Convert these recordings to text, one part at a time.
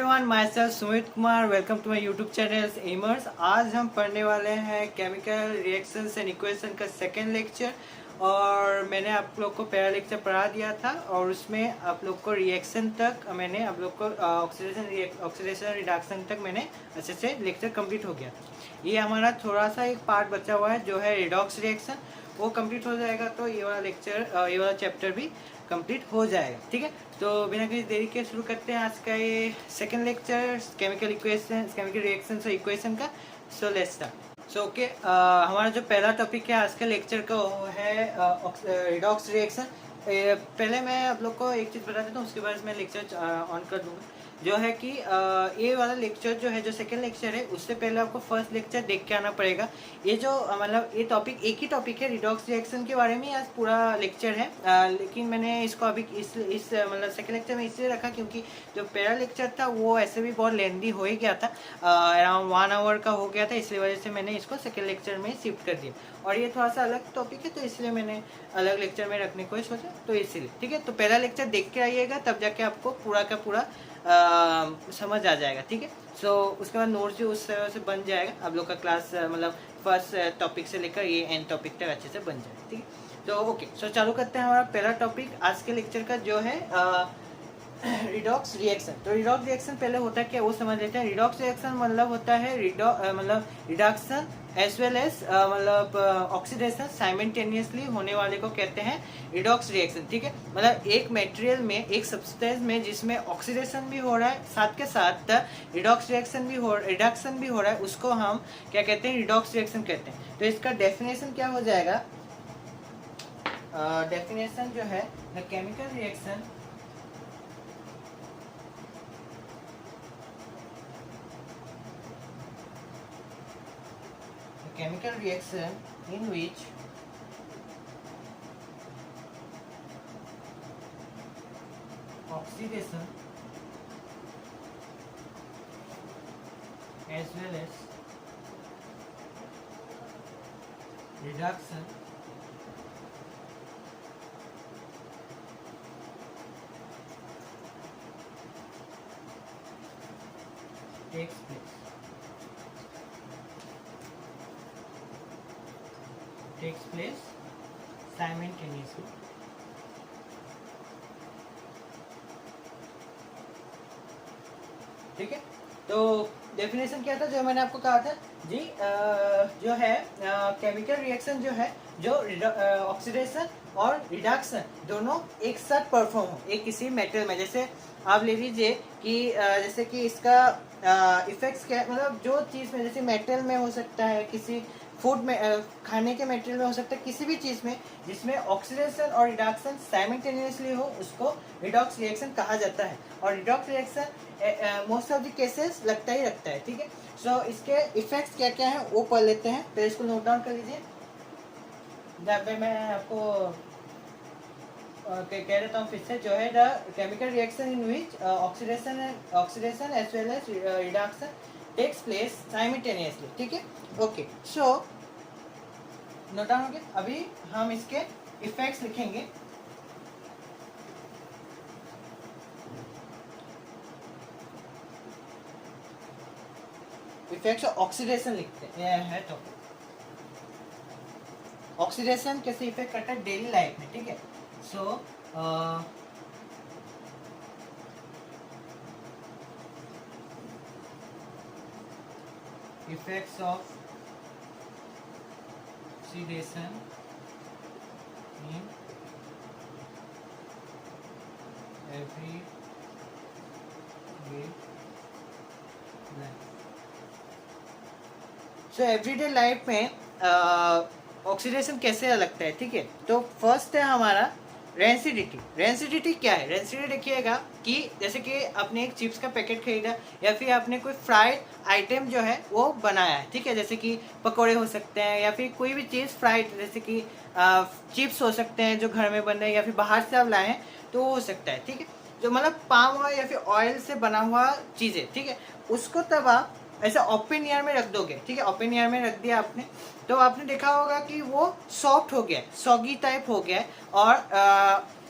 Everyone, myself Sumit Kumar. Welcome to my YouTube channel एमर्स। आज हम पढ़ने वाले हैं केमिकल रिएक्शंस एंड इक्वेशन का सेकेंड लेक्चर। और मैंने आप लोग को पहला लेक्चर पढ़ा दिया था और उसमें आप लोग को रिएक्शन तक मैंने आप लोग को ऑक्सीडेशन रिडक्शन तक मैंने अच्छे से लेक्चर कंप्लीट हो गया। ये हमारा थोड़ा सा एक पार्ट बचा हुआ है जो है रिडॉक्स रिएक्शन, वो कंप्लीट हो जाएगा तो ये वाला लेक्चर ये वाला चैप्टर भी कंप्लीट हो जाएगा। ठीक है, तो बिना किसी देरी के शुरू करते हैं आज का ये second lecture chemical equation, chemical reaction और इक्वेशन का। So let's start. So okay, हमारा जो पहला टॉपिक है आज के लेक्चर का वो है रिडॉक्स रिएक्शन। पहले मैं आप लोग को एक चीज़ बता देता हूँ, उसके बाद मैं लेक्चर ऑन कर दूँगा। जो है कि ये वाला लेक्चर जो है, जो सेकंड लेक्चर है, उससे पहले आपको फर्स्ट लेक्चर देख के आना पड़ेगा। ये जो मतलब ये टॉपिक एक ही टॉपिक है, रिडॉक्स रिएक्शन के बारे में आज पूरा लेक्चर है। लेकिन मैंने इसको अभी इस मतलब सेकंड लेक्चर में इसलिए रखा क्योंकि जो पहला लेक्चर था वो ऐसे भी बहुत लेंदी हो ही गया था, अराउंड 1 आवर का हो गया था। इसलिए वजह से मैंने इसको सेकेंड लेक्चर में शिफ्ट कर दिया। और ये थोड़ा सा अलग टॉपिक है तो इसलिए मैंने अलग लेक्चर में रखने को सोचा, तो इसीलिए। ठीक है, तो पहला लेक्चर देख के आइएगा, तब जाके आपको पूरा का पूरा समझ आ जाएगा। ठीक है, सो उसके बाद नोट्स भी उस तरह से बन जाएगा। आप लोग का क्लास मतलब फर्स्ट टॉपिक से लेकर ये एंड टॉपिक तक अच्छे से बन जाएगा। ठीक है, तो ओके, सो चालू करते हैं हमारा पहला टॉपिक आज के लेक्चर का जो है रिडॉक्स रिएक्शन। तो रिडॉक्स रिएक्शन पहले होता है क्या वो समझ लेते हैं। रिडॉक्स रिएक्शन मतलब होता है मतलब रिडक्शन एज वेल एज मतलब ऑक्सीडेशन साइमल्टेनियसली होने वाले को कहते हैं रिडॉक्स रिएक्शन। ठीक है, मतलब एक मटेरियल में, एक सब्सटेंस में जिसमें ऑक्सीडेशन भी हो रहा है, साथ के साथ रिडॉक्स रिएक्शन भी रिडक्शन भी हो रहा है, उसको हम क्या कहते हैं, रिडॉक्स रिएक्शन कहते हैं। तो इसका डेफिनेशन क्या हो जाएगा, डेफिनेशन जो है the chemical reaction chemical reaction in which oxidation as well as reduction takes place simultaneously। ठीक है, तो डेफिनेशन क्या था जो मैंने आपको कहा था जी, जो है केमिकल रिएक्शन जो है, जो ऑक्सीडेशन और रिडक्शन दोनों एक साथ परफॉर्म हो एक किसी मेटेरियल में। जैसे आप ले लीजिए कि जैसे कि इसका इफेक्ट्स क्या, मतलब जो चीज़ में, जैसे मेटेरियल में हो सकता है, किसी फूड में खाने के मटेरियल में हो सकता है, किसी भी चीज़ में जिसमें ऑक्सीडेशन और रिडक्शन साइमल्टेनियसली हो उसको रिडॉक्स रिएक्शन कहा जाता है। और redox reaction most of the cases लगता ही रखता है। ठीक है, सो इसके इफेक्ट्स क्या क्या हैं वो पढ़ लेते हैं, फिर इसको नोट डाउन कर लीजिए। जहाँ पे मैं आपको कह देता हूँ फिर से, जो है the chemical reaction in which oxidation as well as reduction takes place simultaneously. ठीक है, ओके, सो नोट डाउन हो गया। अभी हम इसके इफेक्ट्स लिखेंगे। इफेक्ट्स ऑक्सीडेशन लिखते हैं, तो ऑक्सीडेशन कैसे इफेक्ट करता है डेली लाइफ में। ठीक है, सो effects of oxidation in everyday life। So everyday life में ऑक्सीडेशन कैसे लगता है। ठीक है, तो फर्स्ट है हमारा रेंसिडिटी। रेंसिडिटी क्या है, रेंसिडिटी देखिएगा कि जैसे कि आपने एक चिप्स का पैकेट खरीदा या फिर आपने कोई फ्राइड आइटम जो है वो बनाया है। ठीक है, जैसे कि पकोड़े हो सकते हैं या फिर कोई भी चीज़ फ्राइड, जैसे कि चिप्स हो सकते हैं जो घर में बन रहे हैं या फिर बाहर से आप लाए हैं तो वो हो सकता है। ठीक है, जो मतलब पाम ऑयल या फिर ऑयल से बना हुआ चीज़ें। ठीक है, उसको तब आप ऐसा ओपन एयर में रख दोगे। ठीक है, ओपन एयर में रख दिया आपने, तो आपने देखा होगा कि वो सॉफ्ट हो गया, सॉगी टाइप हो गया और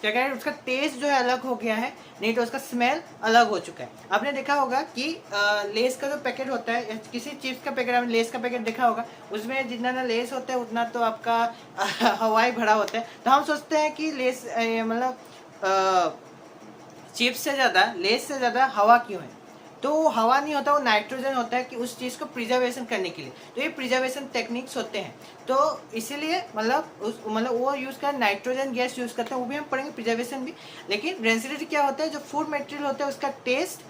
क्या कह रहे हैं, उसका टेस्ट जो है अलग हो गया है, नहीं तो उसका स्मेल अलग हो चुका है। आपने देखा होगा कि लेस का जो पैकेट होता है, किसी चिप्स का पैकेट, आपने लेस का पैकेट देखा होगा, उसमें जितना ना लेस होता है उतना तो आपका हवाई भरा होता है। तो हम सोचते हैं कि लेस मतलब चिप्स से ज़्यादा, लेस से ज़्यादा हवा क्यों है? तो वो हवा नहीं होता, वो नाइट्रोजन होता है कि उस चीज़ को प्रिजर्वेशन करने के लिए। तो ये प्रिजर्वेशन टेक्निक्स होते हैं, तो इसीलिए मतलब वो यूज़ कर नाइट्रोजन गैस यूज़ करते हैं, वो भी हम पढ़ेंगे, प्रिजर्वेशन भी। लेकिन रेंसिडिटी क्या होता है, जो फूड मटेरियल होता है उसका टेस्ट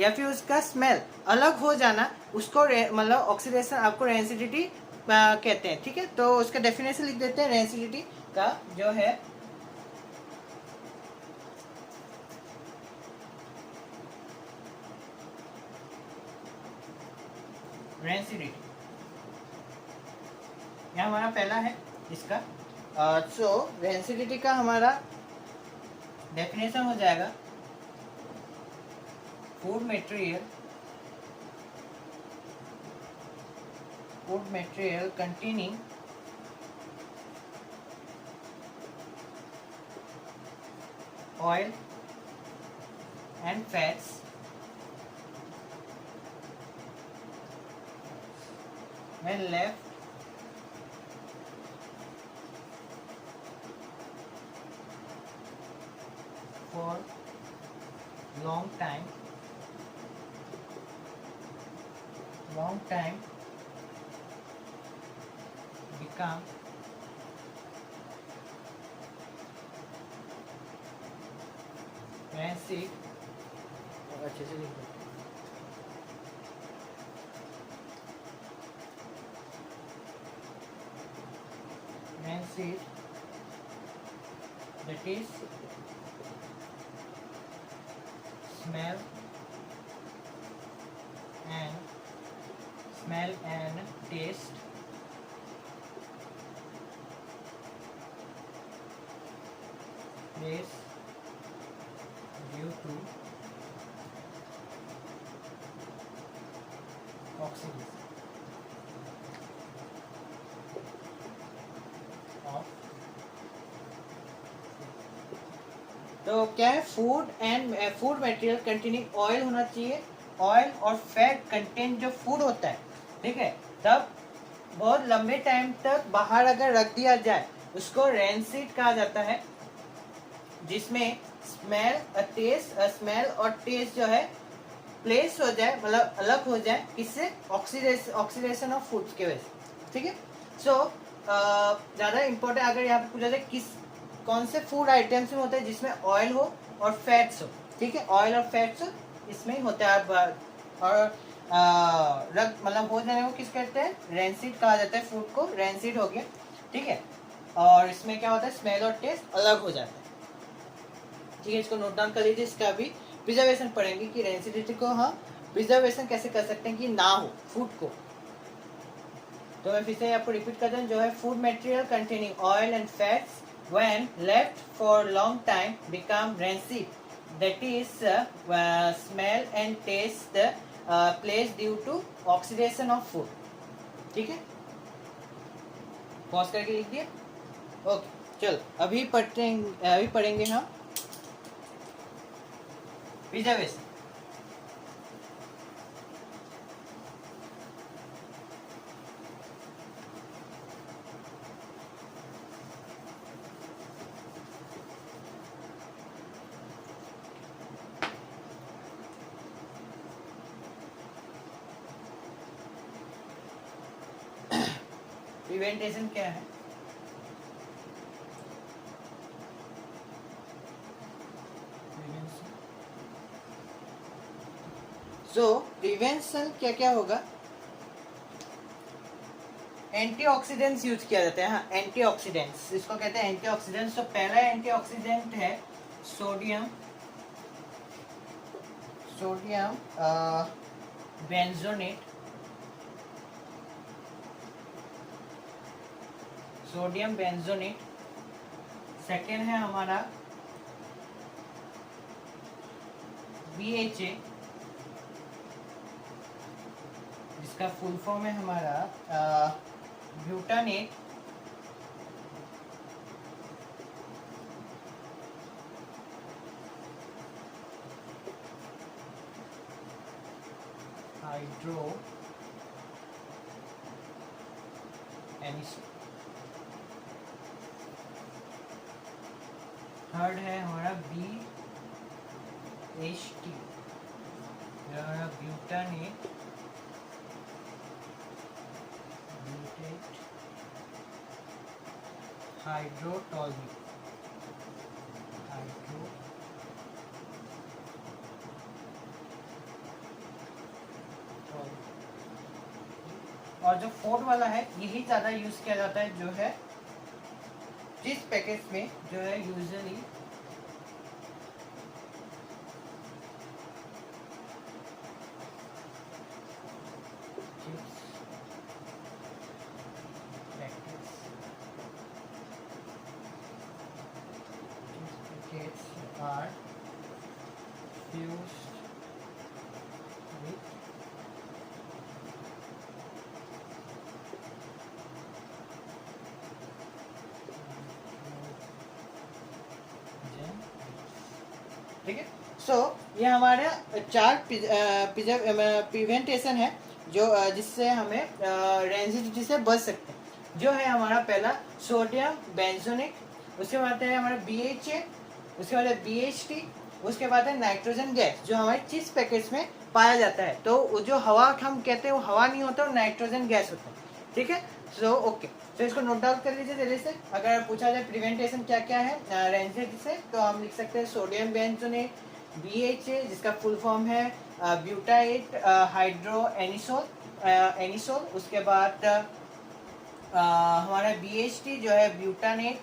या फिर उसका स्मेल अलग हो जाना, उसको मतलब ऑक्सीडेशन, आपको रेंसिडिटी कहते हैं। ठीक है, तो उसका डेफिनेशन लिख देते हैं रेंसिडिटी का, जो है रेंसिडिटी। यह हमारा पहला है इसका। सो रेंसिडिटी का हमारा डेफिनेशन हो जाएगा, food material containing oil and fats when left for long time become rancid। अच्छे से लिख दो, rancid, that is smell and taste is due to oxidation of। तो क्या है, फूड मटेरियल कंटेनिंग ऑयल होना चाहिए, ऑयल और फैट कंटेंट जो फूड होता है, ठीक है, तब बहुत लंबे टाइम तक बाहर अगर रख दिया जाए उसको रेंसिड कहा जाता है, जिसमें स्मेल और टेस्ट जो है प्लेस हो जाए, मतलब अलग हो जाए, किससे, ऑक्सीडेशन ऑफ फूड्स के वजह से। ठीक है, सो ज़्यादा इम्पोर्टेंट अगर यहाँ पे पूछा जाए कौन से फूड आइटम्स में होता है जिसमें ऑयल हो और फैट्स हो, ठीक है, ऑयल और फैट्स इसमें ही होता है। और रख मतलब हो जाने को किस कहते हैं, रेंसिड कहा जाता है, फूड को रेंसिड हो गया। ठीक है, और इसमें क्या होता है, स्मेल और टेस्ट अलग हो जाता है। ठीक है, इसको नोट डाउन कर लीजिए, इसका भी प्रिजर्वेशन पढ़ेंगे कि रेंसिडिटी को हम प्रिजर्वेशन कैसे कर सकते हैं कि ना हो फूड को। तो मैं फिर से आपको रिपीट करता हूँ, जो है food material containing oil and fats when left for long time become rancid, that is smell and taste place due to oxidation of food। ठीक है, पॉज करके लिख दिया। ओके, चलो अभी पढ़ेंगे हम प्रिजर्वेशन। प्रिवेंटेशन क्या है, सो प्रिवेंशन क्या क्या होगा, एंटीऑक्सीडेंट्स यूज किया जाता है। हाँ, एंटीऑक्सीडेंट्स इसको कहते हैं एंटीऑक्सीडेंट्स। तो पहला एंटीऑक्सीडेंट है सोडियम बेंजोनेट। सेकेंड है हमारा BHA, जिसका फुल फॉर्म है हमारा ब्यूटानेट हाइड्रो एनिसोल। थर्ड है हमारा BHT, हमारा ब्यूटानेट हाइड्रोटोल्यून। और जो फोर्थ वाला है यही ज़्यादा यूज़ किया जाता है, जो है जिस पैकेज में जो है यूजुअली are fused with ठीक है। सो ये हमारे 4 प्रिवेंटेशन है जो जिससे हमें रेंजिडिटी से बच सकते हैं। जो है हमारा पहला सोडियम बेंजोनेट, उसके बाद है हमारा BHA, उसके बाद है BHT, उसके बाद है नाइट्रोजन गैस जो हमारे चिप्स पैकेट्स में पाया जाता है। तो जो हवा हम कहते हैं वो हवा नहीं होता, वो नाइट्रोजन गैस होता है। ठीक है, सो ओके, तो इसको नोट डाउन कर लीजिए जल्दी से। अगर पूछा जाए प्रिवेंटेशन क्या क्या है रेंजिडिटी से, तो हम लिख सकते हैं सोडियम बेंजोनेट, BHA जिसका फुल फॉर्म है ब्यूटाएट हाइड्रो एनिसोल, उसके बाद हमारा BHT जो है ब्यूटानेट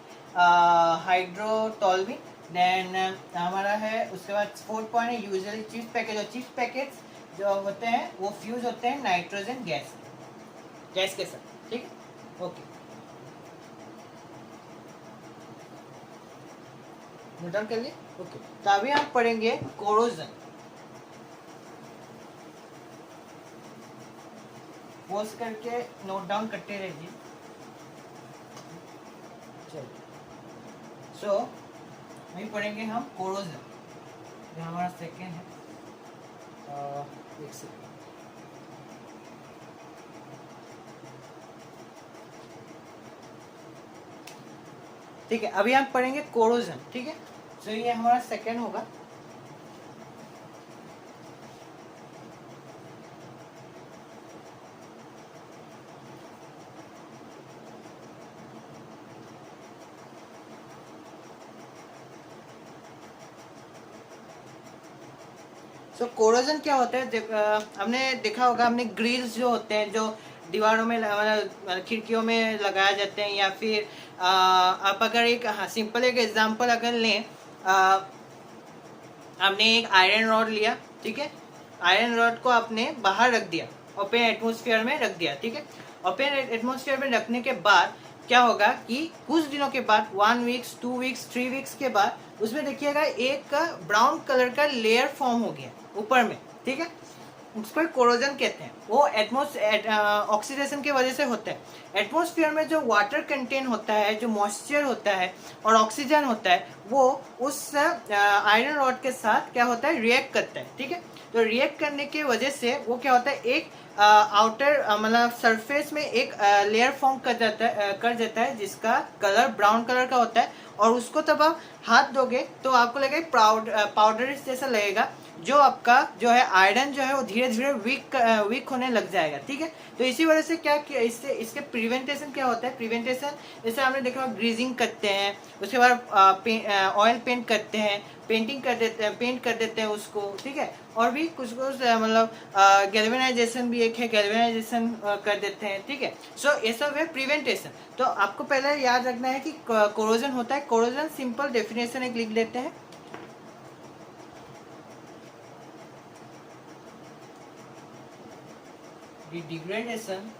हाइड्रोटोल्यून। देन हमारा है उसके बाद फोर्थ पॉइंट है यूजुअली चिप्स पैकेट, और चिप्स पैकेट्स जो होते हैं वो फ्यूज होते हैं नाइट्रोजन गैस के साथ। ठीक है, ओके, नोट डाउन कर लिए। ओके, तो अभी हम पढ़ेंगे कोरोजन। पोस्ट करके नोट डाउन करते रहिए। चलिए, सो वही पढ़ेंगे हम कोरोजन, जो हमारा सेकेंड है। एक सेकेंड, ठीक है, अभी हम पढ़ेंगे कोरोजन। ठीक है, सो ये हमारा सेकेंड होगा। तो कोरोजन क्या होता है, हमने देखा होगा, हमने ग्रिल्स जो होते हैं जो दीवारों में खिड़कियों में लगाए जाते हैं, या फिर आप अगर एक सिंपल एक एग्जांपल अगर लें, हमने एक आयरन रॉड लिया, ठीक है, आयरन रॉड को आपने बाहर रख दिया, ओपन एटमॉस्फेयर में रख दिया। ठीक है, ओपन एटमॉस्फेयर में रखने के बाद क्या होगा कि कुछ दिनों के बाद 1 वीक्स 2 वीक्स 3 वीक्स के बाद उसमें देखिएगा एक ब्राउन कलर का लेयर फॉर्म हो गया ऊपर में। ठीक है, उसको कोरोजन कहते हैं। वो ऑक्सीडेशन की वजह से होता है। एटमॉस्फेयर में जो वाटर कंटेंट होता है, जो मॉइस्चर होता है और ऑक्सीजन होता है, वो उस आयरन रॉड के साथ क्या होता है, रिएक्ट करता है। ठीक है, तो रिएक्ट करने की वजह से वो क्या होता है, एक आउटर मतलब सरफेस में एक लेयर फॉर्म कर देता है जिसका कलर ब्राउन कलर का होता है। और उसको तब आप हाथ दोगे तो आपको लगेगा पाउडर जैसा लगेगा, जो आपका जो है आयरन जो है वो धीरे धीरे वीक होने लग जाएगा। ठीक है, तो इसी वजह से क्या इससे इसके प्रिवेंटेशन क्या होता है, प्रिवेंटेशन जैसे आपने देखा ग्रीजिंग करते हैं, उसके बाद ऑयल पेंट करते हैं, पेंट कर देते हैं उसको। ठीक है, और भी कुछ मतलब गैल्वेनाइजेशन भी एक है, गैल्वेनाइजेशन कर देते हैं। ठीक है, सो ये सब है प्रिवेंटेशन। तो आपको पहले याद रखना है कि कोरोजन होता है। कोरोजन सिंपल डेफिनेशन एक लिख लेते हैं। डिग्रेडेशन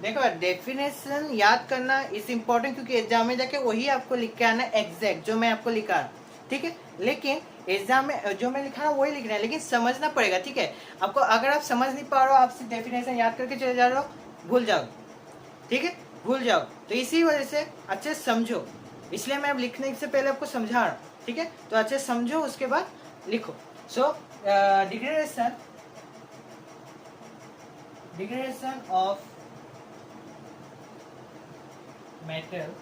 देखो, डेफिनेशन याद करना इज इम्पोर्टेंट, क्योंकि एग्जाम में जाके वही आपको लिख के आना एग्जैक्ट जो मैं आपको लिखा रहा। ठीक है, लेकिन एग्जाम में जो मैं लिखा रहा हूँ वही लिखना है, लेकिन समझना पड़ेगा। ठीक है, आपको अगर आप समझ नहीं पा रहे हो, आप सिर्फ डेफिनेशन याद करके चले जा रहे हो, भूल जाओ। ठीक है, भूल जाओ। तो इसी वजह से अच्छे समझो, इसलिए मैं अब लिखने से पहले आपको समझा रहा हूँ। ठीक है, तो अच्छे समझो, उसके बाद लिखो। So degradation of metal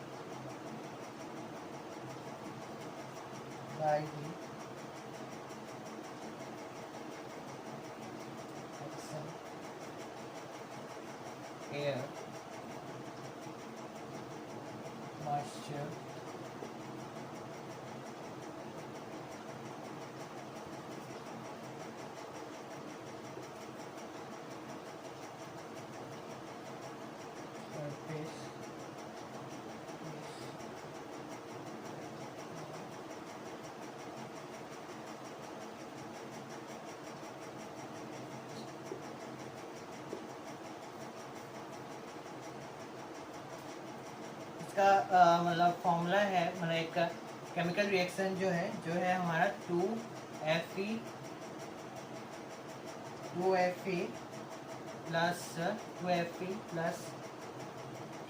by the action air moisture surface इसका मतलब फॉर्मूला है, मतलब एक केमिकल रिएक्शन जो है हमारा 2Fe plus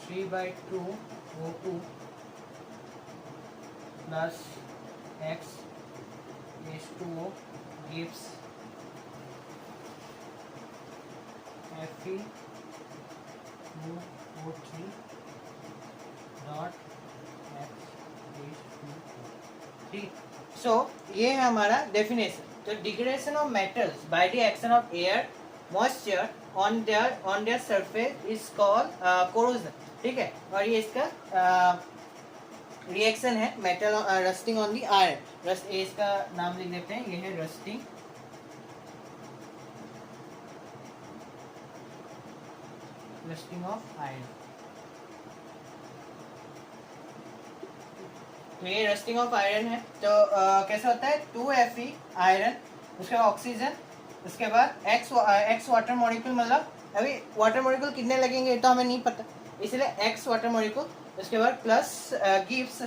3/2O2 plus X(H2O) gives Fe2O3 dot X(H2O). ठीक, सो ये है हमारा डेफिनेशन। तो degradation of metals by the action of air moisture on their surface is called corrosion. ठीक है, और ये इसका रिएक्शन है metal rusting on the iron. Rust, इसका नाम लिख देते हैं, ये है रस्टिंग ऑफ आयरन। तो ये रस्टिंग ऑफ आयरन है। तो कैसे होता है, 2Fe आयरन, उसके बाद ऑक्सीजन, उसके बाद एक्स वाटर मॉलिक्यूल, मतलब अभी वाटर मॉलिक्यूल कितने लगेंगे ये तो हमें नहीं पता, इसलिए एक्स वाटर मॉलिक्यूल, उसके बाद प्लस गिव्स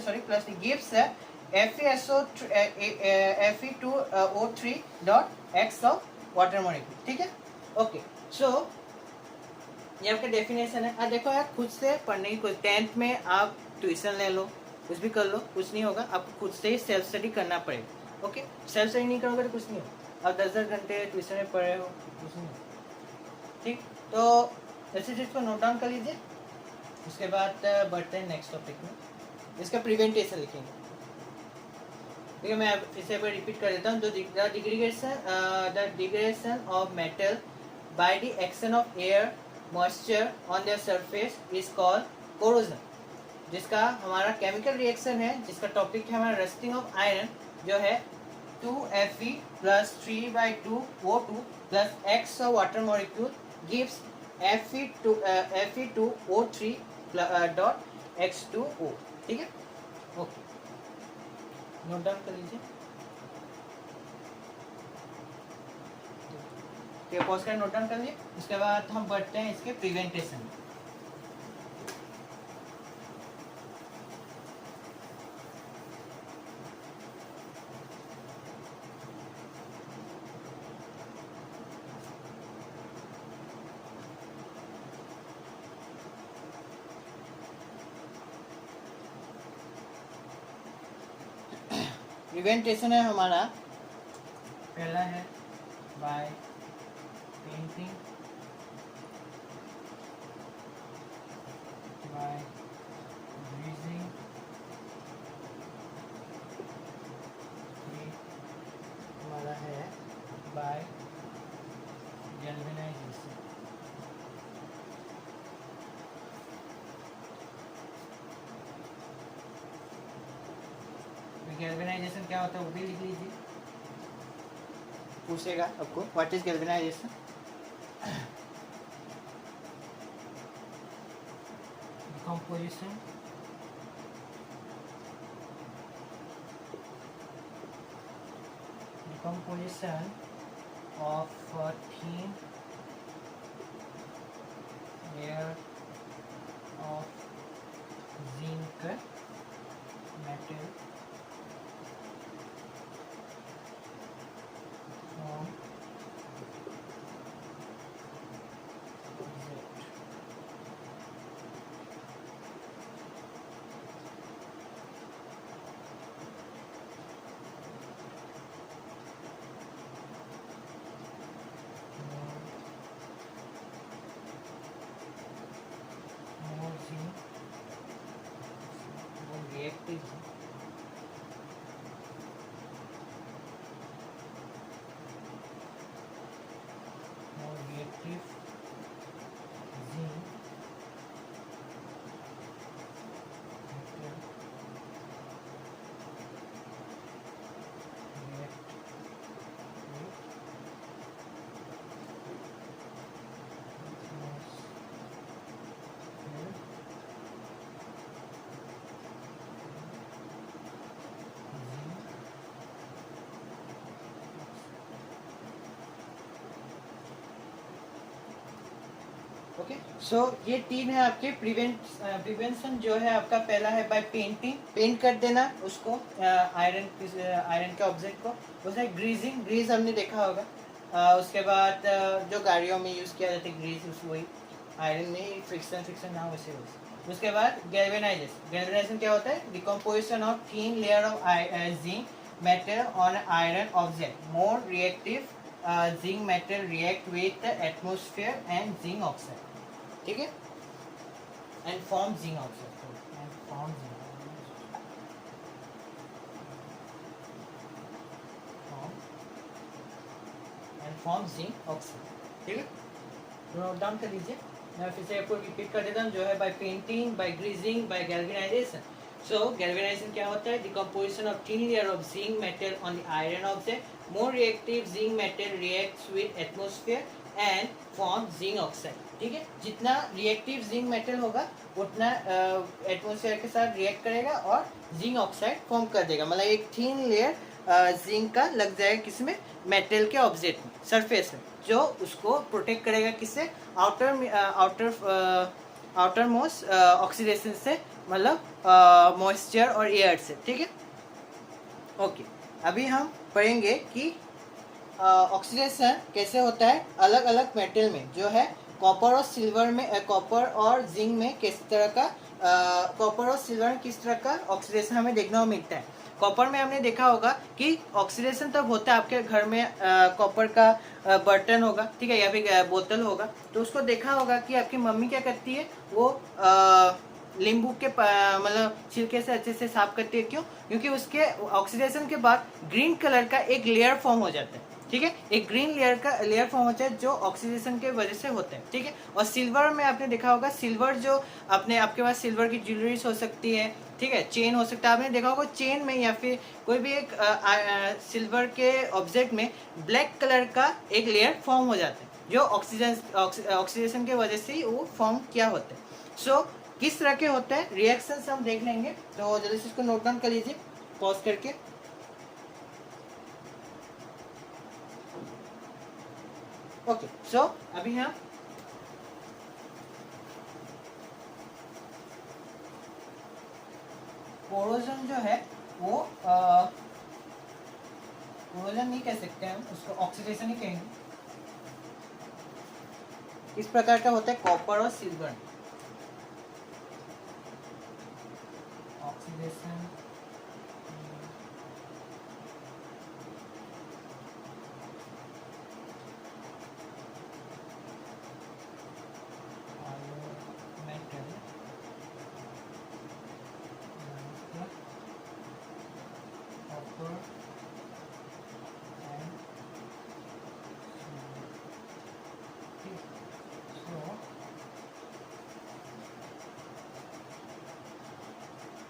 है Fe2O3 dot x of water molecule. ठीक है, ओके। सो ये आपका डेफिनेशन है। अब देखो यार, खुद से पढ़ने की कोई 10th में आप ट्यूशन ले लो, कुछ भी कर लो, कुछ नहीं होगा, आपको खुद से ही सेल्फ स्टडी करना पड़ेगा। ओके, सेल्फ स्टडी नहीं करोगे तो कुछ नहीं होगा। आप 10-10 घंटे ट्यूशन में पढ़ रहे हो, कुछ नहीं होगा। ठीक, तो ऐसी चीज़ को नोट डाउन कर लीजिए। उसके बाद बढ़ते हैं नेक्स्ट टॉपिक में, इसका प्रिवेंटेशन लिखेंगे। ठीक है, मैं फिर से रिपीट कर देता हूँ। तो the degradation of metal by the action of air moisture on their surface is called corrosion, जिसका हमारा केमिकल रिएक्शन है, जिसका टॉपिक है हमारा रस्टिंग ऑफ आयरन, जो है 2Fe plus 3/2O2 plus X of water molecule gives Fe2O3 dot X2O। ठीक है, ओके, नोट डाउन कर लीजिए। ठीक है, पॉज कर नोट डाउन कर लिए। उसके बाद हम बढ़ते हैं इसके प्रिवेंटेशन। प्रिवेंटेशन है हमारा, पहला है बाय पेंटिंग, बाय ग्रीजिंग, हमारा है बाय गैल्वेनाइजेशन। गैल्वेनाइजेशन क्या होता है वो भी लिख लीजिए, पूछेगा आपको what is galvanization. decomposition of thin layer of zinc metal from okay, so ये तीन है आपके प्रिवेंशन जो है आपका। पहला है बाय पेंटिंग, पेंट कर देना उसको, आयरन के ऑब्जेक्ट को। दूसरा है ग्रीजिंग, ग्रीज हमने देखा होगा। उसके बाद जो गाड़ियों में यूज़ किया जाता है ग्रीज, उस वही आयरन में फ्रिक्शन ना वैसे वैसे। उसके बाद गैल्वेनाइजेशन, गैल्वेनाइजेशन क्या होता है? Decomposition of thin layer of zinc metal on iron object, more reactive zinc metal react with atmosphere and zinc oxide, ठीक है, and form zinc oxide, and form zinc oxide, ठीक है। तो नोट डाउन कर लीजिए। मैं फिर से आपको रिपीट कर देता हूँ, जो है by painting, by greasing, by galvanization. So galvanization क्या होता है? Decomposition of thin layer of zinc metal on the iron object, more reactive zinc metal reacts with atmosphere and form zinc oxide, ठीक है। जितना रिएक्टिव जिंक मेटल होगा उतना atmosphere के साथ रिएक्ट करेगा और जिंक ऑक्साइड फॉर्म कर देगा। मतलब एक थिन लेयर जिंक का लग जाएगा किसमें? मेटल के ऑब्जेक्ट में, सरफेस में, जो उसको प्रोटेक्ट करेगा किससे? आउटर मोस्ट ऑक्सीडेशन से, मतलब मॉइस्चर और एयर से, ठीक है। ओके, अभी हम पढ़ेंगे कि ऑक्सीडेशन कैसे होता है अलग अलग मेटल में, जो है कॉपर और सिल्वर में, कॉपर और जिंक में किस तरह का, कॉपर और सिल्वर में किस तरह का ऑक्सीडेशन हमें देखने को मिलता है। कॉपर में हमने देखा होगा कि ऑक्सीडेशन तब होता है आपके घर में कॉपर का बर्तन होगा, ठीक है, या फिर बोतल होगा, तो उसको देखा होगा कि आपकी मम्मी क्या करती है, वो नींबू के मतलब छिलके से अच्छे से साफ करती है। क्यों? क्योंकि उसके ऑक्सीडेशन के बाद ग्रीन कलर का एक लेयर फॉर्म हो जाता है, ठीक है, एक ग्रीन लेयर फॉर्म होता है जो ऑक्सीडेशन के वजह से होता है, ठीक है। और सिल्वर में आपने देखा होगा, सिल्वर जो आपके पास सिल्वर की ज्वेलरीज हो सकती है, ठीक है, चेन हो सकता है, आपने देखा होगा चेन में या फिर कोई भी एक सिल्वर के ऑब्जेक्ट में ब्लैक कलर का एक लेयर फॉर्म हो जाता है, जो ऑक्सीडेशन के वजह से वो फॉर्म किया होता है। सो किस तरह के होते हैं रिएक्शंस हम देख लेंगे, तो जल्दी से इसको नोट डाउन कर लीजिए पॉज करके। ओके, सो अभी हम कोरोजन जो है वो कोरोजन नहीं कह सकते हम उसको, ऑक्सीडेशन ही कहेंगे। इस प्रकार का होता है कॉपर और सिल्वर ऑक्सीडेशन।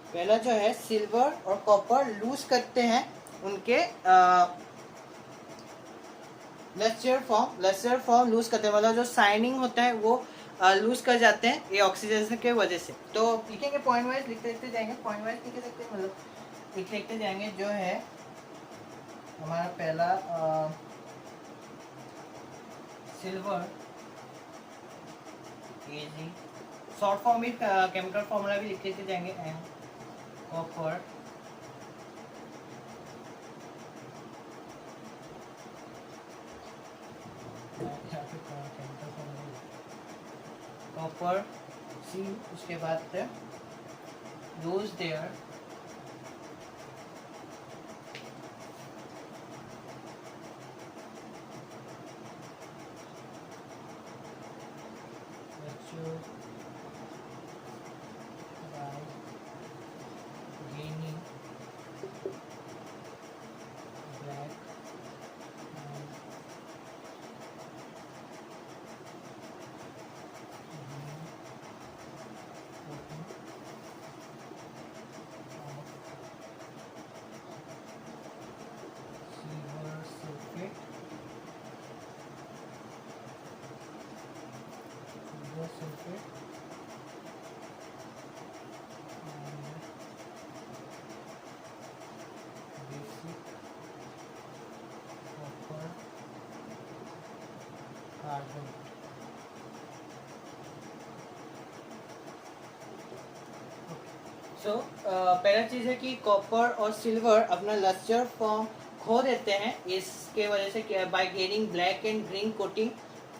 पहला जो है सिल्वर और कॉपर लूज करते हैं उनके लेस्टर फॉर्म लूज करते हैं, मतलब जो शाइनिंग होता है वो लूज कर जाते हैं ये ऑक्सीडेशन के वजह से। तो लिखेंगे पॉइंट वाइज, लिखते जाएंगे, पॉइंट वाइज लिख सकते हैं, मतलब लिखते जाएंगे। जो है हमारा पहला सिल्वर, शॉर्ट फॉर्म में केमिकल फॉर्मूला भी लिखते जाएंगे, एंड कॉपर कॉपर सी, उसके बाद lose their virtue by gaining black and sulfate and basic copper carbonate, सो पहला चीज़ है कि कॉपर और सिल्वर अपना लस्टर फॉर्म खो देते हैं, इसके वजह से bye gaining black and green coating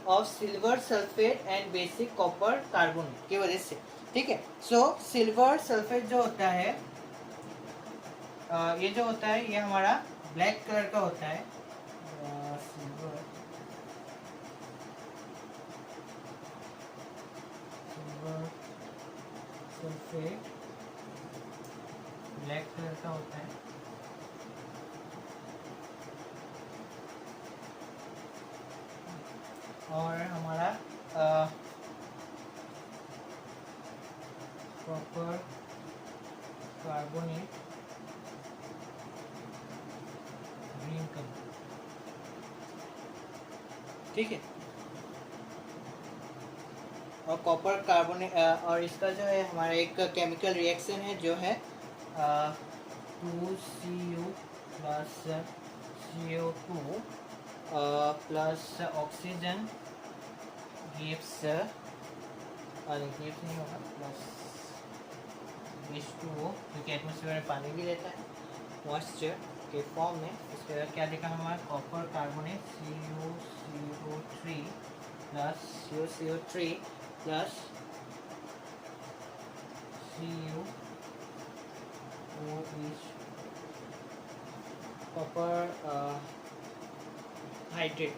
of silver sulphate and basic copper carbonate की वजह से। ठीक है, सो सिल्वर सल्फेट जो होता है ये जो होता है ये हमारा ब्लैक कलर का होता है। सिल्वर सल्फेट ब्लैक कलर का होता है। और हमारा कॉपर कार्बोनेट ग्रीन कलर। ठीक है, और कॉपर कार्बोनेट और इसका जो है हमारा एक केमिकल रिएक्शन है जो है 2Cu plus CO2 plus oxygen gives नहीं होगा प्लस H2O, क्योंकि एटमोसफेयर में पानी भी रहता है मॉइस्चर के फॉर्म में। इसके बाद क्या लिखा हमारा copper carbonate CuCO3 plus CuCO3 plus CuOH copper hydrate.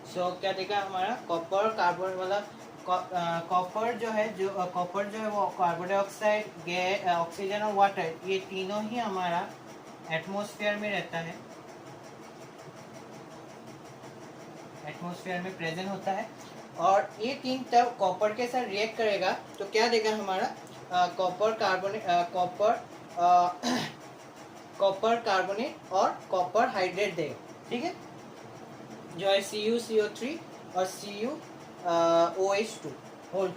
So क्या देखा हमारा कॉपर कार्बन वाला कॉपर जो है वो कार्बन डाइऑक्साइड, गैस, ऑक्सीजन और वाटर, ये तीनों ही हमारा एटमॉस्फेयर में रहता है, एटमॉस्फेयर में प्रेजेंट होता है। और ये तीन तब कॉपर के साथ रिएक्ट करेगा तो क्या देगा हमारा कॉपर कार्बोनेट और कॉपर हाइड्रेट देगा। ठीक है, जो है CuCO3 और CuOH2 होल।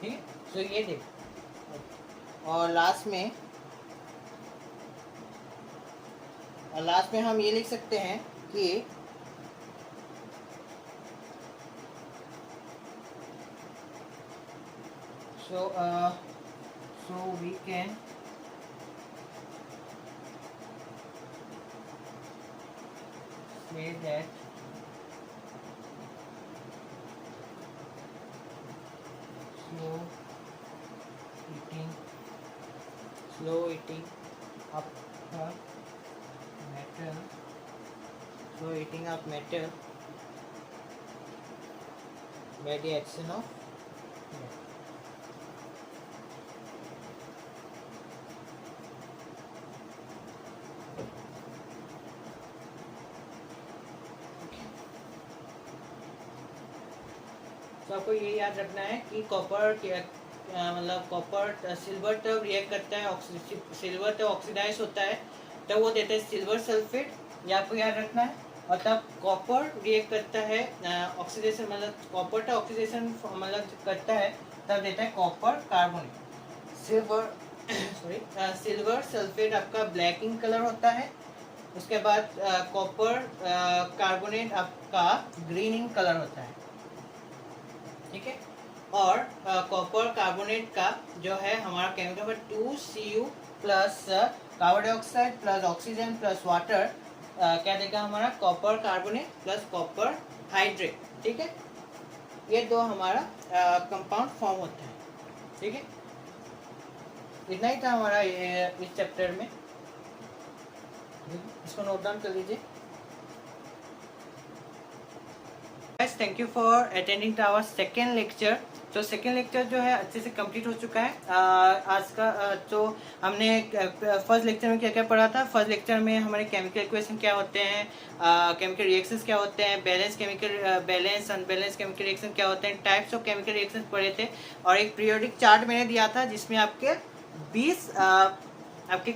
ठीक है, तो ये देख, और लास्ट में हम ये लिख सकते हैं कि so we can say that slow eating up metal by the action of तो आपको ये याद रखना है कि कॉपर मतलब कॉपर सिल्वर तब रिएक्ट करता है, सिल्वर तब ऑक्सीडाइज होता है तब वो देता है सिल्वर सल्फेट, ये आपको याद रखना है। और तब कॉपर रिएक्ट करता है ऑक्सीडेशन, मतलब कॉपर का ऑक्सीडेशन मतलब करता है तब देता है कॉपर कार्बोनेट। सिल्वर सल्फेट आपका ब्लैक इन कलर होता है, उसके बाद कॉपर कार्बोनेट आपका ग्रीन इन कलर होता है। ठीक है, और कॉपर कार्बोनेट का जो है हमारा chemical 2Cu plus carbon dioxide plus oxygen plus water क्या देगा हमारा copper carbonate plus copper hydrate. ठीक है, ये दो हमारा कंपाउंड फॉर्म होता है। ठीक है, इतना ही था हमारा ये इस चैप्टर में, इसको नोट डाउन कर लीजिए। Thank you for attending to our second lecture. तो सेकेंड लेक्चर जो है अच्छे से कंप्लीट हो चुका है। आज का तो हमने फर्स्ट लेक्चर में क्या क्या पढ़ा था। फर्स्ट लेक्चर में हमारे केमिकल इक्वेशन क्या होते हैं, केमिकल रिएक्शंस क्या होते हैं, बैलेंस अनबैलेंस केमिकल रिएक्शन क्या होते हैं, टाइप्स ऑफ केमिकल रिएक्शंस पढ़े थे। और एक पीरियोडिक चार्ट मैंने दिया था जिसमें आपके 20 आपके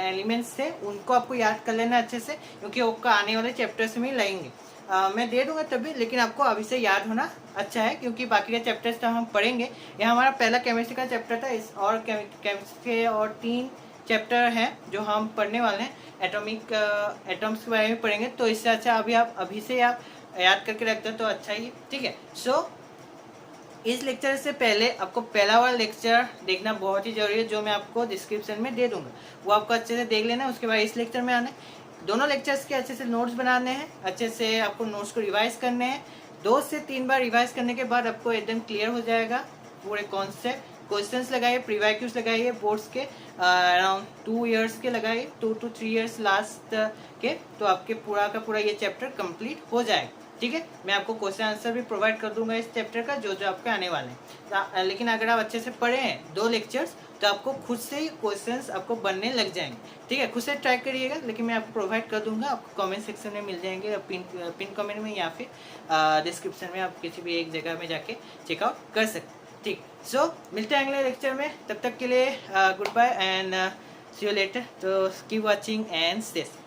एलिमेंट्स थे, उनको आपको याद कर लेना अच्छे से, क्योंकि वो आने वाले चैप्टर्स में लेंगे। मैं दे दूंगा तभी, लेकिन आपको अभी से याद होना अच्छा है, क्योंकि बाकी के चैप्टर्स तो हम पढ़ेंगे। यह हमारा पहला केमिस्ट्री का चैप्टर था, इस और केमिस्ट्री के और 3 चैप्टर हैं जो हम पढ़ने वाले हैं। एटम्स के बारे में पढ़ेंगे, तो इससे अच्छा अभी से आप याद करके रखते हैं तो अच्छा ही। ठीक है, सो इस लेक्चर से पहले आपको पहला वाला लेक्चर देखना बहुत ही जरूरी है, जो मैं आपको डिस्क्रिप्शन में दे दूंगा। वो आपको अच्छे से देख लेना, उसके बाद इस लेक्चर में आना है। दोनों लेक्चर्स के अच्छे से नोट्स बनाने हैं, अच्छे से आपको नोट्स को रिवाइज करने हैं। 2 से 3 बार रिवाइज करने के बाद आपको एकदम क्लियर हो जाएगा पूरे कॉन्सेप्ट। क्वेश्चंस लगाइए, प्रीवाइक्यूज लगाइए बोर्ड्स के, अराउंड 2 इयर्स के लगाइए, 2 to 3 इयर्स लास्ट के, तो आपके पूरा का पूरा ये चैप्टर कंप्लीट हो जाएगा। ठीक है, मैं आपको क्वेश्चन आंसर भी प्रोवाइड कर दूंगा इस चैप्टर का, जो जो आपके आने वाले हैं। लेकिन अगर आप अच्छे से पढ़े हैं 2 लेक्चर्स, तो आपको खुद से ही क्वेश्चंस आपको बनने लग जाएंगे। ठीक है, खुद से ट्राई करिएगा, लेकिन मैं आपको प्रोवाइड कर दूंगा, आपको कमेंट सेक्शन में मिल जाएंगे, पिन कमेंट में या फिर डिस्क्रिप्शन में, आप किसी भी एक जगह में जाके चेकआउट कर सकते हैं। ठीक, सो मिलते हैं अगले लेक्चर में, तब तक के लिए goodbye and see you later. तो keep watching and stay safe.